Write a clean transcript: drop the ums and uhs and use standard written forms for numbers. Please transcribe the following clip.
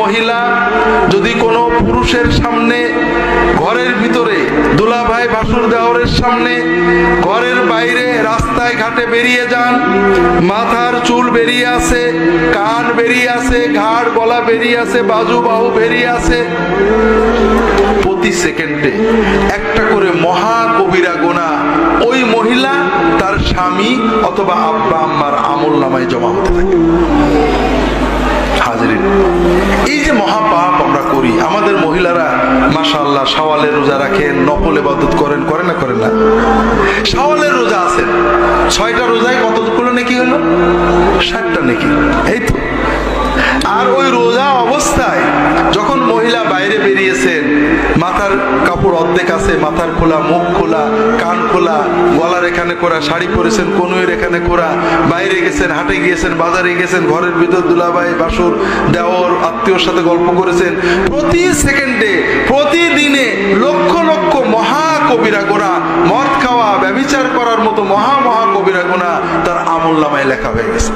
মহিলা যদি কোনো পুরুষের সামনে, ঘরের ভিতরে দুলাভাই ভাসুর দেওরের সামনে, ঘরের বাইরে রাস্তায় ঘাটে বেরিয়ে যান, মাথার চুল বেরিয়ে আসে, কান বেরিয়ে আসে, ঘাড় গলা বেরিয়ে আসে, বাজু বাহু বেরিয়ে আসে, প্রতি সেকেন্ডে একটা করে মহা কবিরা গুনাহ ওই মহিলা তার স্বামী অথবা আব্বা আম্মার আমলনামায় জমা হতে থাকে। হাজিরিন, এই যে মহাপাপ আমরা করি, আমাদের মহিলারা মাশাআল্লাহ শাওয়ালের রোজা রাখেন, নফল ইবাদত করেন, করে না করেন না? শাওয়ালের রোজা আছেন, 6টা রোজায় কতগুলো নেকি হলো? 60টা নেকি, এই তো। আর ওই রোজা অবস্থায় যখন মহিলা বাইরে বেরিয়েছেন, মাথার কাপড় অর্ধেক আছে, মাথার খোলা, মুখ খোলা, কান খোলা, গলার এখানে করা, শাড়ি পরেছেন, কনুইয়ের এখানে করা, বাইরে গেছেন, হাটে গিয়েছেন, বাজারে গেছেন, ঘরের ভিতর দুলাভাই বাসুর দেওর আত্মীয়র সাথে গল্প করেছেন, প্রতি সেকেন্ডে প্রতিদিনে লক্ষ লক্ষ মহা কবিরা গুনাহ, মদ খাওয়া, ব্যভিচার করার মতো মহা মহা কবিরা গুনাহ তার আমলনামায় লেখা হয়ে গেছে।